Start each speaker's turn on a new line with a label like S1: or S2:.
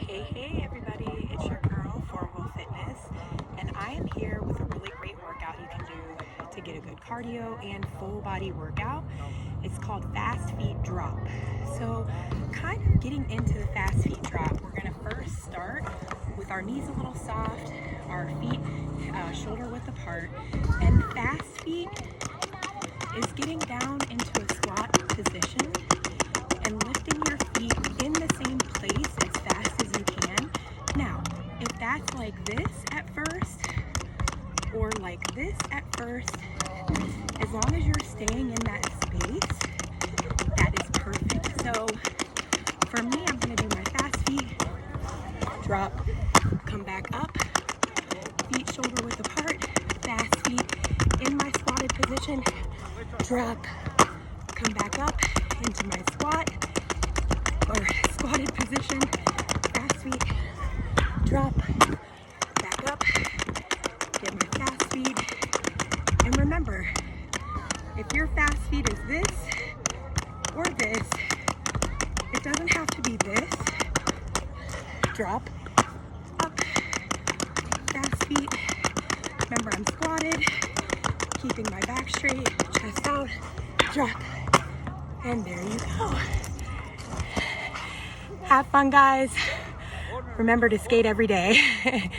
S1: Hey everybody, it's your girl Formable Fitness, and I am here with a really great workout you can do to get a good cardio and full body workout. It's called Fast Feet Drop. So kind of getting into the Fast Feet Drop, we're going to first start with our knees a little soft, our feet shoulder width apart, and Fast Feet is getting down into a squat position and lifting your feet in the same place as fast as you can. Now, if that's like this at first or like this at first, as long as you're staying in that space, that is perfect. So for me, I'm going to do my fast feet, drop, come back up, feet shoulder width apart, fast feet in my squatted position, drop, come back up into my squat or squatted position, fast feet, drop, back up, get my fast feet. And remember, if your fast feet is this or this, it doesn't have to be this. Drop, up, fast feet. Remember, I'm squatted, keeping my back straight, chest out, drop, and there you go. Have fun, guys. Remember to skate every day.